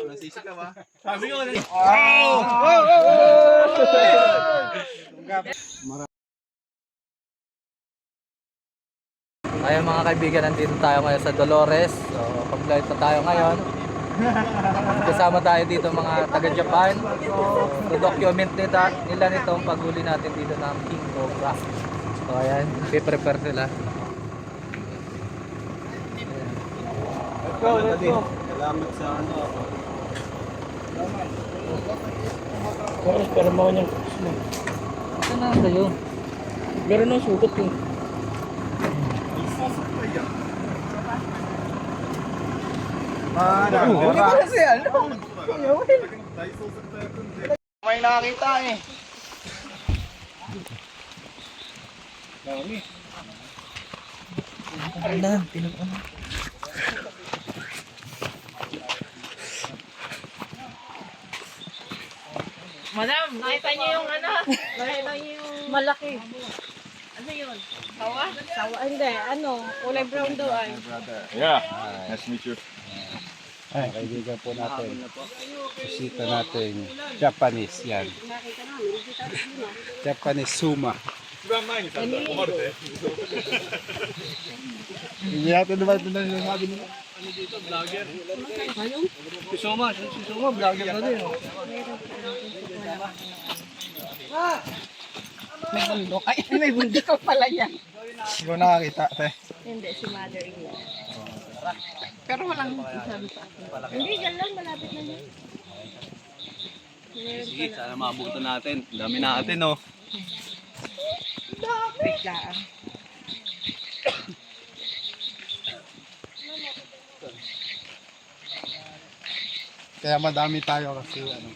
Nasisik ka ba? Sabi ko na. Ayun mga kaibigan, nandito tayo ngayon sa Dolores. So, pag-flight pa tayo ngayon. Kasama tayo dito mga taga-Japan. So, document nila nitong paghuli natin dito ng King Cobra. So, ayan, prepare sila. Let's go, let's go. Salamat sa ano. Pero mo niyang Ito na sa'yo. meron nang sugot ko. Hindi ko kasi ano. May nakakita eh. Madam, nakita niyo yung ano? Nakita niyo yung malaki. Ano yun? Sawa? Sawa, hindi. Ano? Kulay brown daw ay. Yeah. Nice to meet you. Ay, kaibigan po natin. Bisita natin. Japanese yan. Japanese Suma. Hindi natin naman ito na sinasabi nila. Si Soma, vlogger na din. May bundok. Ay, may bundok ko pala yan. Hindi ko nakakita, te. Hindi, si mother-in-law. Pero walang sabi sa akin. Hindi, dyan lang. Malapit na yun. Sige, sana maabuto natin. Dami natin, oh. Wait lang. Kaya madami tayo kasi ano.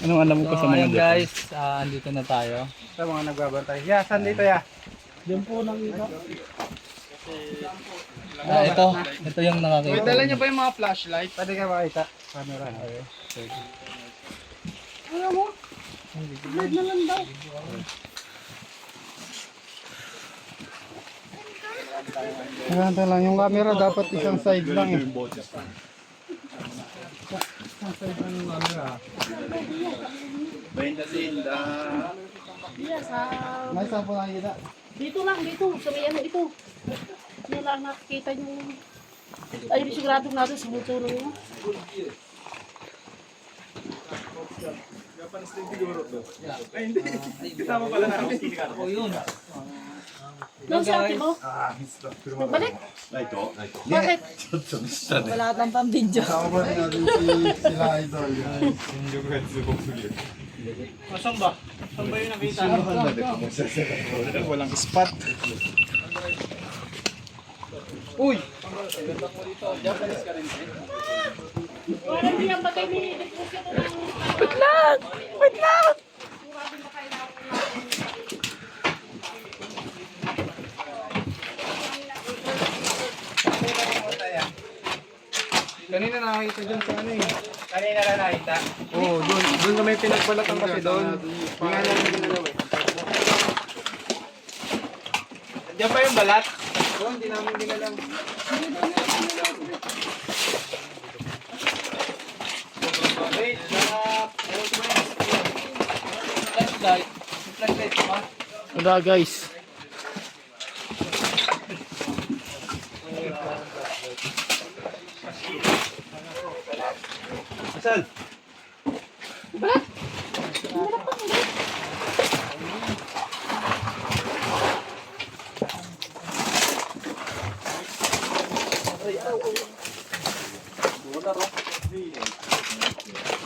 Anong alam mo So, pa sa mga ayun guys, andito na tayo. Sa mga nagbabantay. Ya, saan dito ya? Diyan po nang dito. Ito yung nakakita. Dala niyo ba yung mga flashlight? Pwede ka makita. Camera. Okay. Maganda lang. Yung camera dapat isang side lang eh. Isang side lang yung camera. Yes, May saan po nakikita? dito lang, dito. Sa may ano, ito. Yun lang nakikita niyo. Ay, sigurado natin sa buto lang yun. Doon si ate mo? Balik? Bakit? Wala kang pang-video. Kasama pa rin natin sila idol. Saan ba? Saan ba yung nakita? Walang spot. Uy! Wala niya ba kayo nililigtas ko ng... Wait lang! Wait lang! Kanina nakakita dyan sa ano eh. Kanina na nakita? Oo, doon na may pinagbalatan kasi doon. Yung nga namin ginalaw eh. Diyan pa yung balat? Oo, hindi namin ginalaw. Wait, Flashlight. Flashlight pa. wala guys. Asal?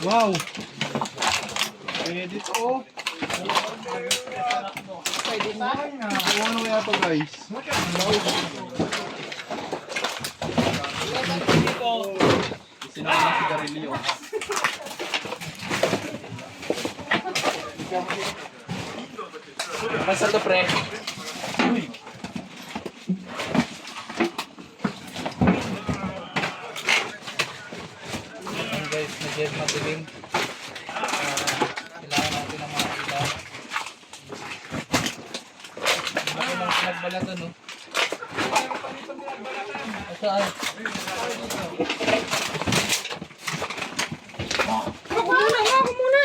Wow! Pwede to oh. Pwede ba? Ano kaya to guys? Sinama si Garilio. Basta to pre. Guys, medyo madilim. Kailangan natin ng mga ilaw. Balatan, no? Saan? Ako muna!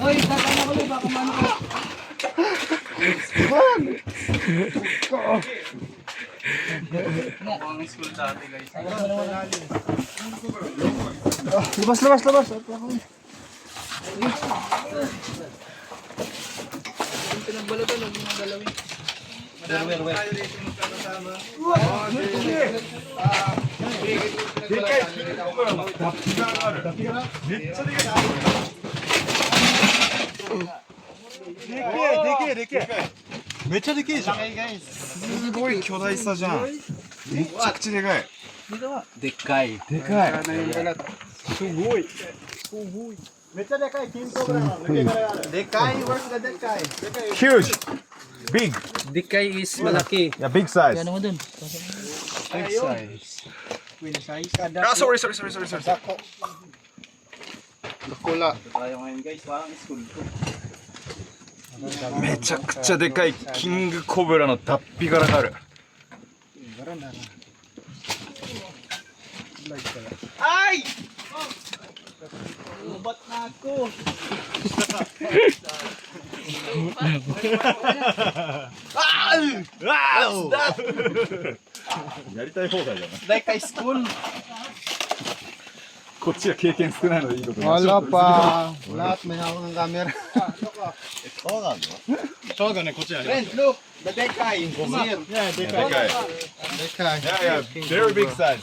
Hoy, tatama ko lang, baka mano ka. Ang school dati guys. Labas. Pinagbalatan, huwag mo galawin. Dekay. Huge! Big! Dekay is malaki. Yeah, big size. Ano mo dun? Ah, sorry. Kula. Tayo ngayon guys, parang school to. めちゃくちゃでかいキングコブラの脱皮柄がある。Ay! Ubat na ako. Wow! やりたい放題だな。 Like school. こっちは経験少ないのでいいことに。 Wala pa. Lahat may hawak ng camera. Friend, look! The Dekay is here. でかい。 Dekay. Yeah, very big size.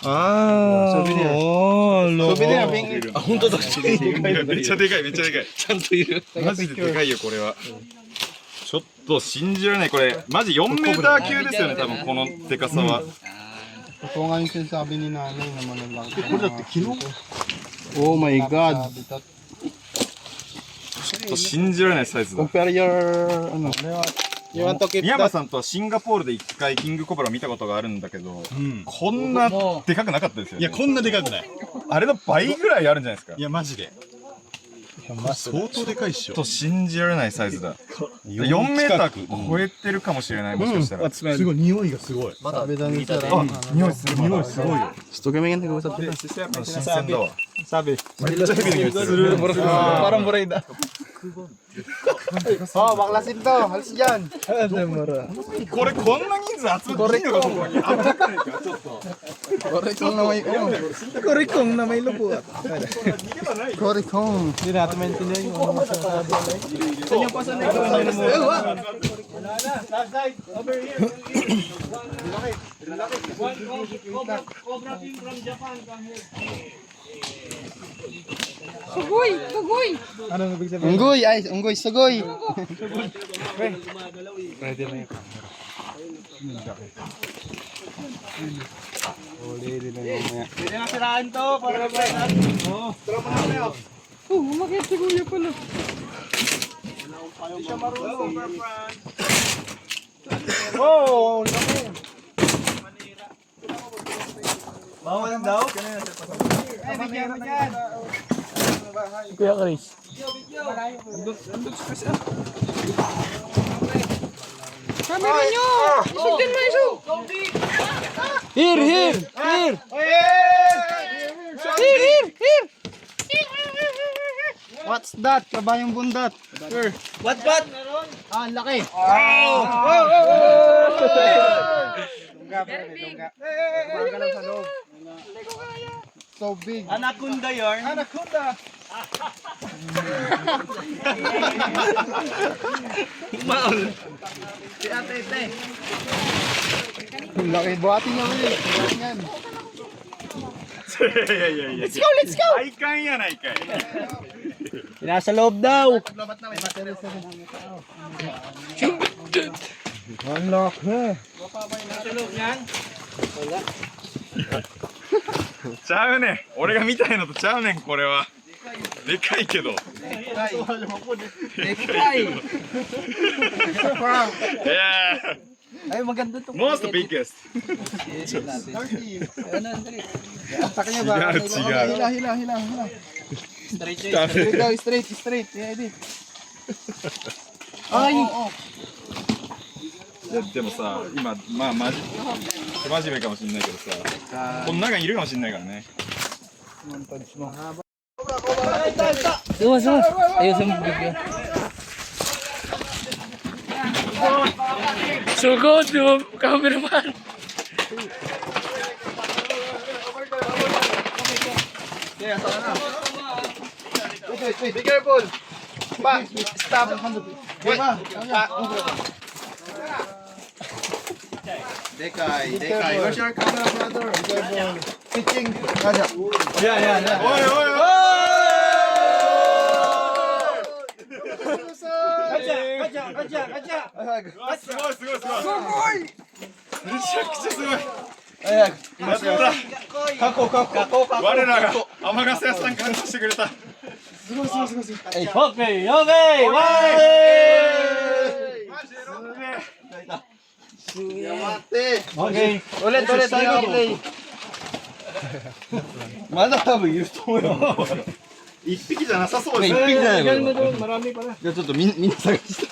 Ah. Souvenir. Oh, Souvenir being... あ、本当だ。めっちゃでかい。ちゃんといる。マジででかいよこれは。ちょっと信じられないこれ。マジ4メーター級ですよね多分このでかさは。 Ito nga yung sinasabi ni nanay na malalaki. Oh my God. ちょっと信じられないサイズだ。 Compare your, ano, You want to keep 宮山さんとはシンガポールで1回キングコブラを見たことがあるんだけど、こんなでかくなかったですよね。いや、こんなでかくない。あれの倍ぐらいあるんじゃないですか。いや、マジで。相当でかいっしょちょっと。信じられないサイズだ。4メーター超えてるかもしれない、もしかしたら。すごい、匂いがすごい。 sabi daw ni Sir, ano, 匂いする。匂いすごいよ。 gusto kami nga nag-uusap sila. 新鮮だわ。 Sabi. めっちゃヘビの匂いする。 Parang burayda. Oh, baklasin to. Halis dyan. これこんな人数集まっていいのかここに。危なくないかちょっと。 Korikong na may, ano. Korikong na may lupot. Korikong. Hindi natin maintindihan yung ano masasabi. Sugoy! Sugoy! Unggoy, ay, unggoy, sugoy. Pwede na siraan to para mabay natin. Oo. Tara mo na kayo. Umakit si Kuya pala. Hindi siya marunong. Oh, laki. Bawal daw? Ay, bigyan mo dyan. Kuya Chris. Camera nyo! Isog din mo, isog! Here! Here! Here! What's that? Kabayong bundat. What? Ah, ang laki. Dungga, pre, dungga. Kumaga lang sa loob. So big. Anaconda yarn. Anaconda. Maul. Si ate ite. Ang laki. Buhatin niya ulit. Buhatin yan. いやいやいや。 Let's go! Let's go! 体感やないかい。 Nasa loob daw! Ang laki. ちゃうねん。俺が見たいのとちゃうねんこれは。でかいけど。 Dekay! Yeah. Ay, maganda to. Most biggest. Ano, dali. Atak niya ba? Cigar. Hila. Straight Straight daw, straight. Yeah, edit. でもさ、今、まあ、不真面目かもしれないけどさ、この中にいるかもしれないからね。 Sumas. Ayusin mo bigyan. Sugod yung cameraman. Wait, be careful. Pa, stop. Wait, pa. Dekay. Where's your camera, brother? Be careful. Pitching. Aja. Yeah. おいおいおい あすごいすごいすごいめちゃくちゃすごいやった我らが天笠屋さん感謝してくれたすごいオッケーオッケーUlit, tayo play. まだ多分いると思うよ一匹じゃなさそうですね一匹じゃないこれじゃあちょっとみんな探して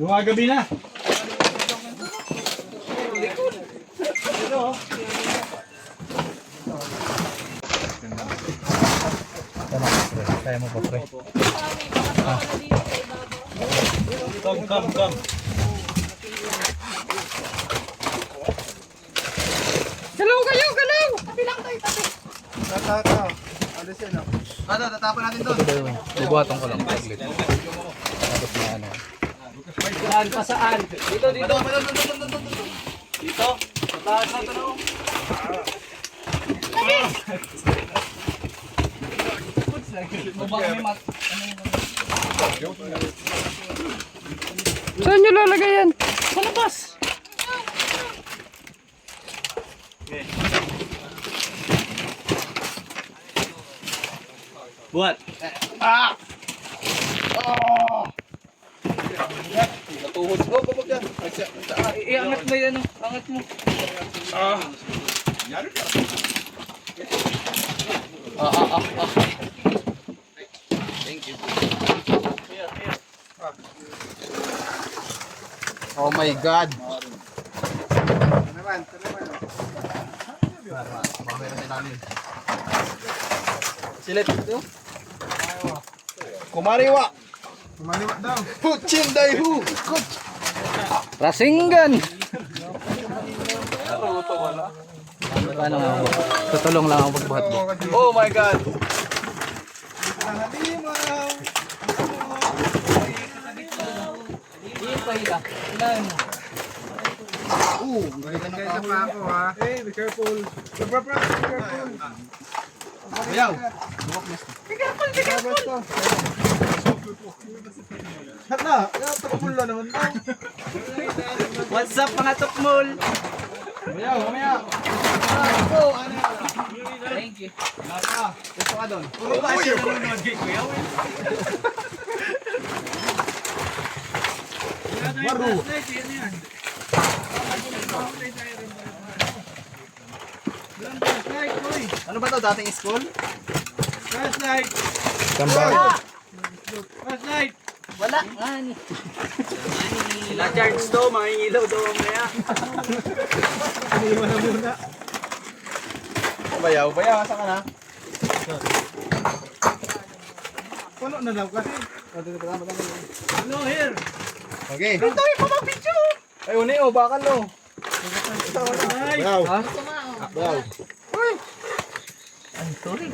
Gumagabi na. Kaya mo pa, pre. Come. Alisin, no? Ano, tatapan natin doon. Bubuhaton ko lang. Saglit. Tapos na ano. Saan pa saan? Dito. Dito. Taas na ito. Saan nyo lalagay yan? Sa labas. Buat. Natuhod. Oh, babag yan. Iangat mo yan. Angat mo. Oh my God. Silip. Kumariwa. Kumariwa daw. Puchin daihu. Rasinggan! Paano nga ako? Tutulong lang ako pagbuhat mo. Oh my God. Ganyan pa ako ha. Hey, be careful. Be careful. Ayaw. Be careful. Hat na. Takapul na naman. What's up mga tukmol? Ayaw, mamaya. Oh, ano? Thank you. Gusto ka doon. Puro ba siya nanonood kay Kuya? Maru. Ano ba to? Dating school? Flashlight! Flashlight! Wala. Ani. Na-charge to, mangingilaw daw mamaya. Bayaw, saan ka na? Puno na daw kasi. Hello, here! Okay. Ito yung pamapicture. Ay, uni o, bakal o. Bayaw. Ha? Bayaw. Ang sorry.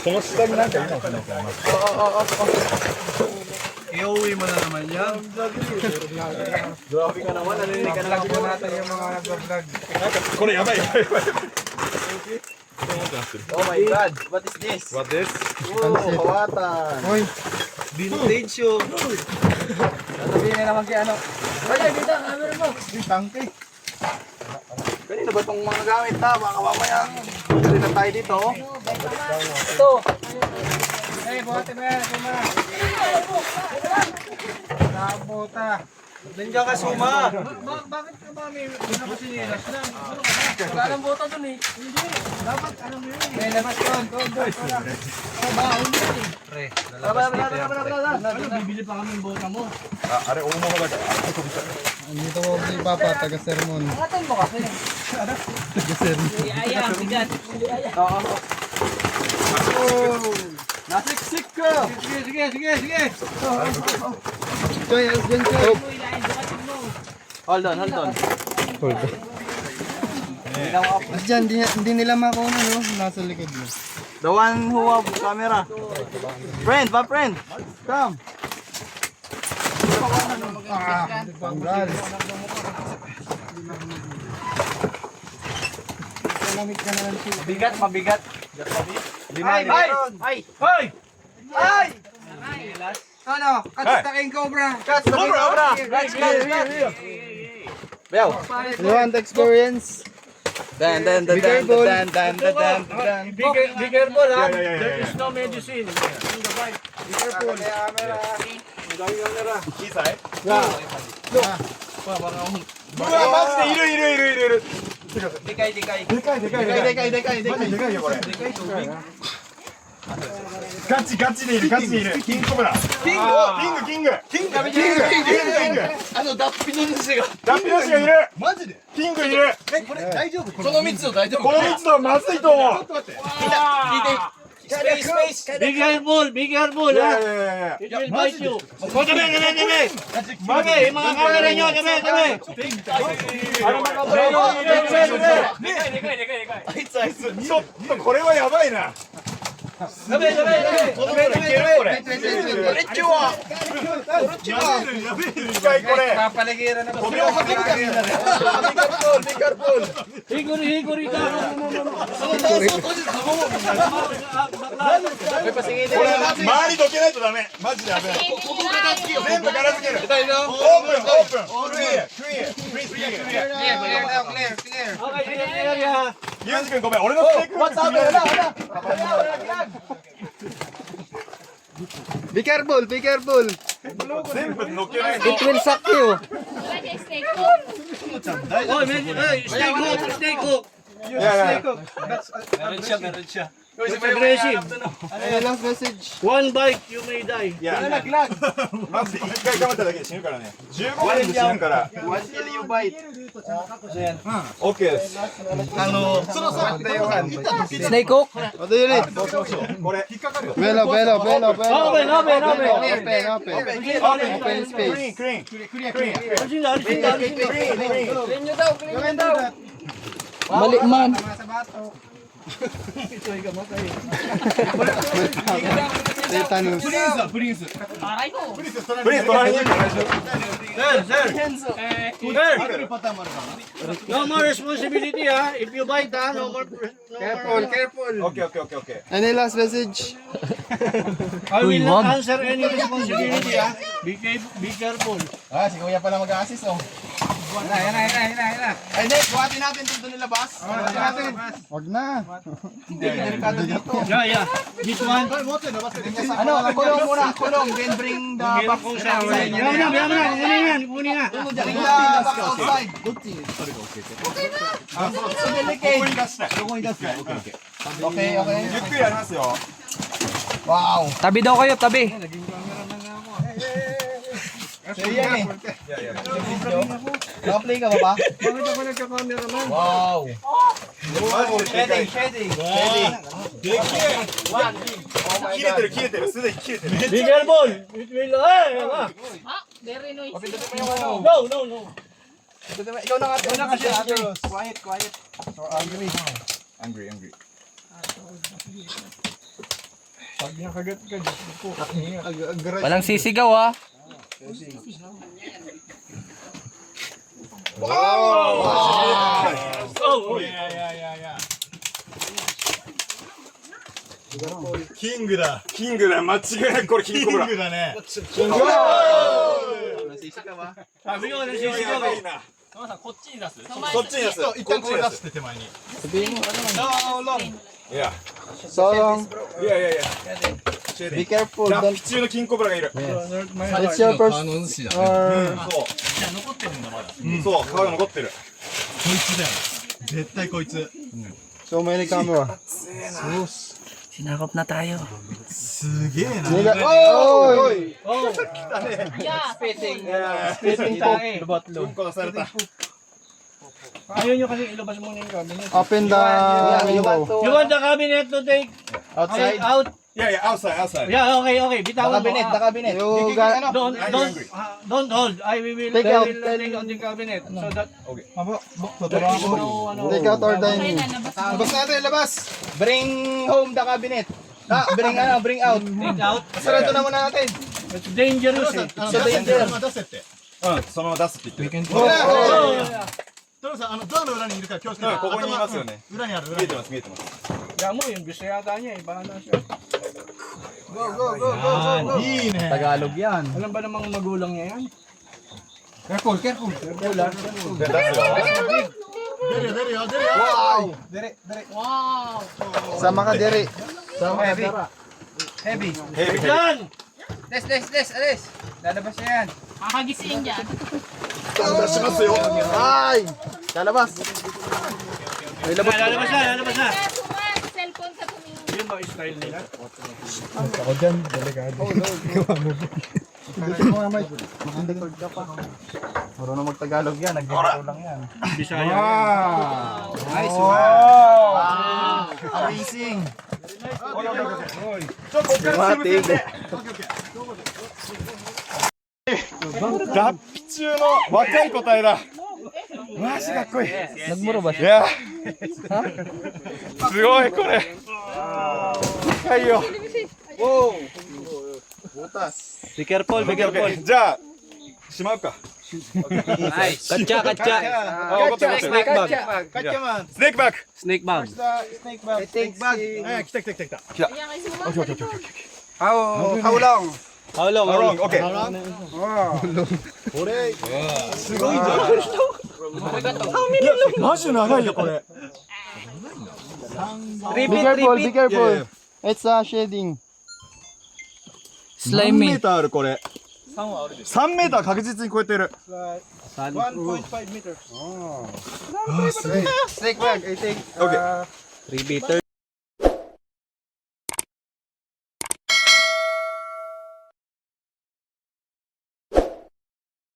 Kumusta na kayo? Iuwi mo na naman yan. Grabe ka naman, nalinig ka na lang po natin yung mga nag-vlog. これやばいやばいやばい Oh my God, what is this? What this? Oh, kawatan. Hoy, vintage yun. Sabihin na naman kay ano. Ay, dito, camera mo. Di tangke. Kanina ba itong mga gamit ha? Baka mamayang dali na tayo dito. Ito. Hey, buhatin mo yan. Nakabota. Nandiyan ka, Suma. Bakit ka ba may nakasinilas na? Wala nang bota dun eh. Dapat alam mo yun. May labas yun. Pre, Ano, bibili pa kami ng bota mo. あれ大物だから Andito ko si Papa, taga-sermon. Angatan mo kasi. Ay, bigat. Nasiksik ka. Sige. Choy, as dyan, Choy. Hold on. As dyan, hindi nila makuha, no? Nasa likod mo. The one who have camera. Friend. Come. Tanggal. Mabigat. Ay! Ano? Katataking cobra. Catch the cobra. Catch. Bel. You want experience? Dan. Be careful ha. There is no medicine. Be careful. うわマジでいるでかいでかいでかいよこれガチでいるキングコブラキングあの脱皮の主がダッピのシがいるマジでキングいるこれ大丈夫この密度大丈夫この密度はまずいと思う聞いてスペース Be careful ha. いや It will bite you. Gabi. Yung mga camera nyo, gabi.ちょっとこれはやばいなこれいけるこれ近いこれ papaligiran na 飛びをかけるかみんなで Higuri ka. これ周りどけないとダメマジでやべえ全部ガラスけるオープンクリアユージ君ごめん俺のステーク Be careful, be careful. 全部乗っけない It will suck you. Stay cook. いや meron siya It's aggressive. Ay, last message. One bite, you may die. いやマジで1回頑張っただけで死ぬからね15回で死ぬから one kill you bite OK ですそのさSnake hook? What do you need? これ引っかかるよ Belo. Open. Open space. クリーン Mali man. Tetanus. プリンス隣にいるから大丈夫 No more responsibility ha. If you bite ha, no more. careful OK Any last message? I will Uy, not wag. answer any responsibility ha. Be careful. ah si kuya pala mag-assist oh yan na ay hindi buhatin natin dito nilabas buhatin natin Wag na. delikado dito Yeah. This one. ano kulong then bring the box outside Kunin na. bring the box outside so delicate ここに出す okay ゆっくりやりますよ wow Tabi daw kayo, tabi. so yan eh naka-play ka ba? wow マジででかい shading 切れてるすでに切れてる Be careful. It will. Very noisy. No. ikaw na kasi quiet so angry angry Walang sisigaw ah.キングだ間違いなくこれキングコブラキングだね Sabi ko na やばいなこっちに出す一旦これ出すって手前に so long Yeah So long. Yeah シェーディ Be ング。 careful, 脱 don't... 皮中の金コブラがいる。 It's your first... Or... そう、皮が残ってる。 So many camera. Sinakop na tayo. Nila... Oh! Yeah. Spitting tayo. Lubot-lub. うんこ出された。 Ayaw nyo kasi ilabas muna yung cabinet. Open the window. You want the cabinet to take Outside. out? いやいや、outside, outside. Yeah, okay. The Bitawan mo. cabinet, the cabinet. You got... Don't hold. Take out. Take out the cabinet. So that Take out or Okay dining. na, labas mo. Labas natin, labas! Bring home the cabinet. Bring out. take out. Sarado na muna natin. It's dangerous eh. So danger. うん、そのまま出すって言ってる。 Oh. うん、ここにいますよね。見えてます、見えてます。 Kaya mo, yung gusto yata niya eh. Bahala siya. Go. Tagalog yan. Alam ba namang magulang niya yan? で出すよ。 Wow! Wow. Sama ka, Dere. Heavy. Heavy, heavy. Yan! Alis. Lalabas na yan. Kakagising dyan. 出しますよ。 Ay! Lalabas. Lalabas na. Kaya suman, cellphone sa tumingin. Yun ba yung style nila? Dito mo naman. Makandikod ka pa. Marunong mag-Tagalog yan. Nag-dito lang yan. Bisaya. Wow. Nice Wow. Amazing. ちょっとこっからすぐ先生。脱皮中の若い個体だ。マジかっこいい。 Nagmuro ba い siya? や、すごいこれ。高いよ。 Be careful, be careful. じゃあ、しまうか。 Katcha. あ、怒ってる。スネークバッグ。Katya man. スネークバッグ。 Snake bag. Snake bag. Snake bag. 来た来た来た来た。 Ayan kay suman. How long? How long? How long? Okay. すごいじゃん。マジ長いよこれ。 Be careful, be careful. It's a shading. 何メ Slimy. ーターあるこれ。3メーター確実に超えてる。 1.5 meters. Snake bag, I think. Okay. 3 meter.